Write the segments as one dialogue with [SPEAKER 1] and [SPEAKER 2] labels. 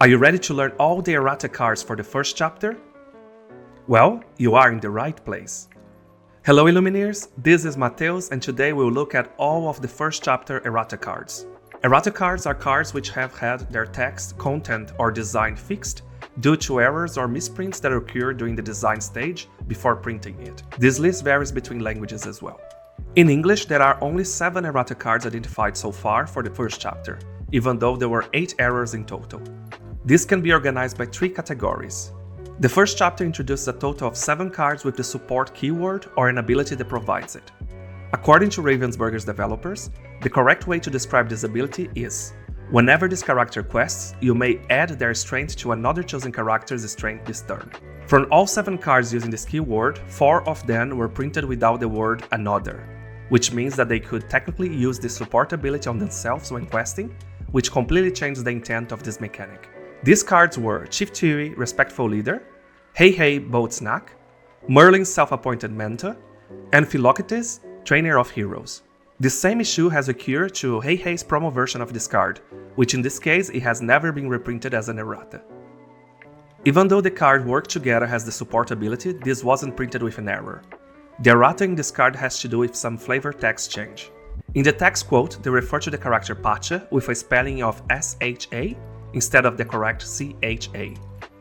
[SPEAKER 1] Are you ready to learn all the errata cards for the first chapter? Well, you are in the right place. Hello Illumineers, this is Mateus and today we'll look at all of the first chapter errata cards. Errata cards are cards which have had their text, content or design fixed due to errors or misprints that occur during the design stage before printing it. This list varies between languages as well. In English, there are only 7 errata cards identified so far for the first chapter, even though there were 8 errors in total. This can be organized by 3 categories. The first chapter introduces a total of 7 cards with the support keyword or an ability that provides it. According to Ravensburger's developers, the correct way to describe this ability is: whenever this character quests, you may add their strength to another chosen character's strength this turn. From all 7 cards using this keyword, 4 of them were printed without the word another, which means that they could technically use this support ability on themselves when questing, which completely changed the intent of this mechanic. These cards were Chief Tui, Respectful Leader, Hey Hey, Boat Snack, Merlin's Self-Appointed Mentor, and Philoctetes, Trainer of Heroes. This same issue has occurred to Hey Hey's promo version of this card, which in this case it has never been reprinted as an errata. Even though the card worked together as the support ability, this wasn't printed with an error. The errata in this card has to do with some flavor text change. In the text quote, they refer to the character Pacha with a spelling of S-H-A instead of the correct C-H-A.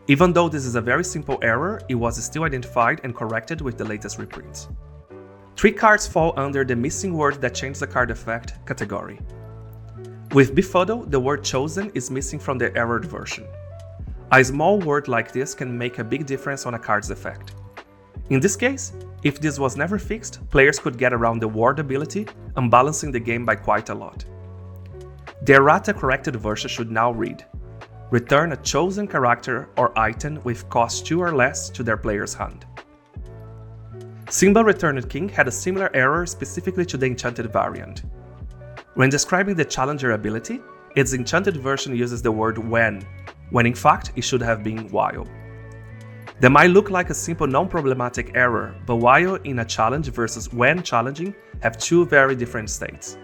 [SPEAKER 1] Even though this is a very simple error, it was still identified and corrected with the latest reprints. 3 cards fall under the missing word that changed the card effect category. With Befuddle, the word chosen is missing from the errored version. A small word like this can make a big difference on a card's effect. In this case, if this was never fixed, players could get around the ward ability, unbalancing the game by quite a lot. The errata corrected version should now read: return a chosen character or item with cost 2 or less to their player's hand. Simba Returned King had a similar error specifically to the enchanted variant. When describing the challenger ability, its enchanted version uses the word when in fact it should have been while. That might look like a simple non-problematic error, but while in a challenge versus when challenging have 2 very different states.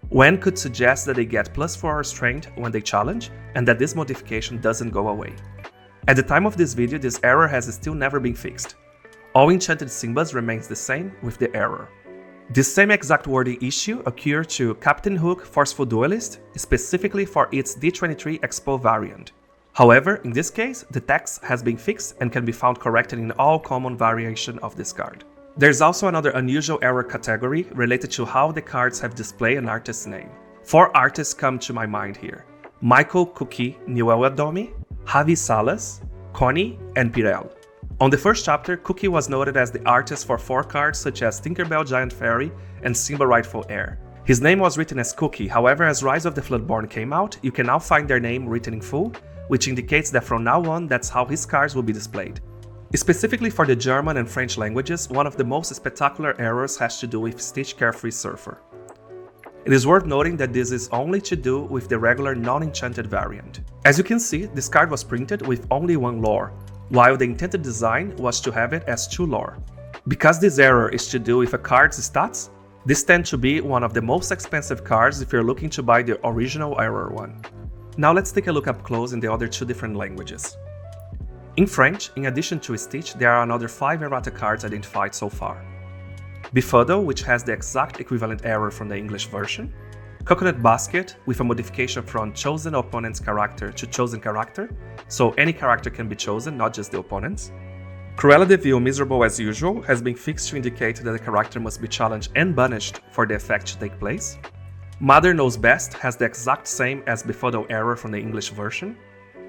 [SPEAKER 1] When could suggest that they get +4 strength when they challenge, and that this modification doesn't go away. At the time of this video, this error has still never been fixed. All enchanted Simbas remains the same with the error. This same exact wording issue occurred to Captain Hook Forceful Duelist, specifically for its D23 Expo variant. However, in this case, the text has been fixed and can be found corrected in all common variation of this card. There's also another unusual error category related to how the cards have displayed an artist's name. 4 artists come to my mind here: Michael Cookie Niuewadomi, Javi Salas, Connie, and Pirel. On the first chapter, Cookie was noted as the artist for 4 cards such as Tinkerbell Giant Fairy and Simba Rightful Heir. His name was written as Cookie, however as Rise of the Floodborn came out, you can now find their name written in full, which indicates that from now on that's how his cards will be displayed. Specifically for the German and French languages, one of the most spectacular errors has to do with stitchcarefreesurfer. It is worth noting that this is only to do with the regular non-enchanted variant. As you can see, this card was printed with only 1 lore, while the intended design was to have it as 2 lore. Because this error is to do with a card's stats, this tends to be one of the most expensive cards if you're looking to buy the original error one. Now let's take a look up close in the other 2 different languages. In French, in addition to Stitch, there are another 5 errata cards identified so far. Befuddle, which has the exact equivalent error from the English version. Coconut Basket, with a modification from chosen opponent's character to chosen character, so any character can be chosen, not just the opponent's. Cruella de Vil Miserable as Usual has been fixed to indicate that the character must be challenged and banished for the effect to take place. Mother Knows Best has the exact same as Befuddle error from the English version.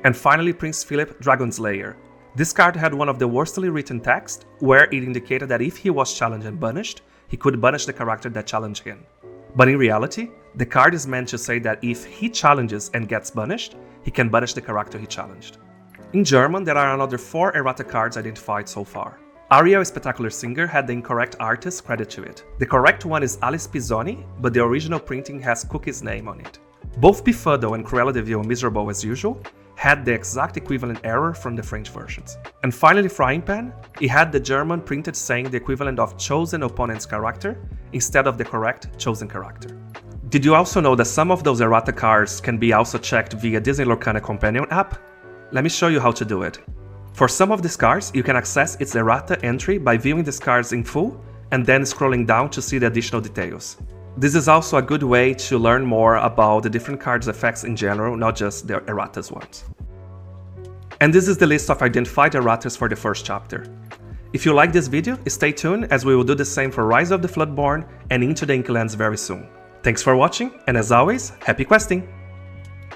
[SPEAKER 1] And finally, Prince Philip Dragonslayer. This card had one of the worstly written text, where it indicated that if he was challenged and banished, he could banish the character that challenged him. But in reality, the card is meant to say that if he challenges and gets banished, he can banish the character he challenged. In German, there are another 4 errata cards identified so far. Ariel Spectacular Singer had the incorrect artist credit to it. The correct one is Alice Pizzoni, but the original printing has Cookie's name on it. Both Befuddle and Cruella de Vil Miserable as Usual had the exact equivalent error from the French versions. And finally, Frying Pan, it had the German printed saying the equivalent of chosen opponent's character instead of the correct chosen character. Did you also know that some of those errata cards can be also checked via Disney Lorcana companion app? Let me show you how to do it. For some of these cards, you can access its errata entry by viewing these cards in full and then scrolling down to see the additional details. This is also a good way to learn more about the different cards' effects in general, not just the erratas ones. And this is the list of identified erratas for the first chapter. If you like this video, stay tuned as we will do the same for Rise of the Floodborn and Into the Inklands very soon. Thanks for watching, and as always, happy questing!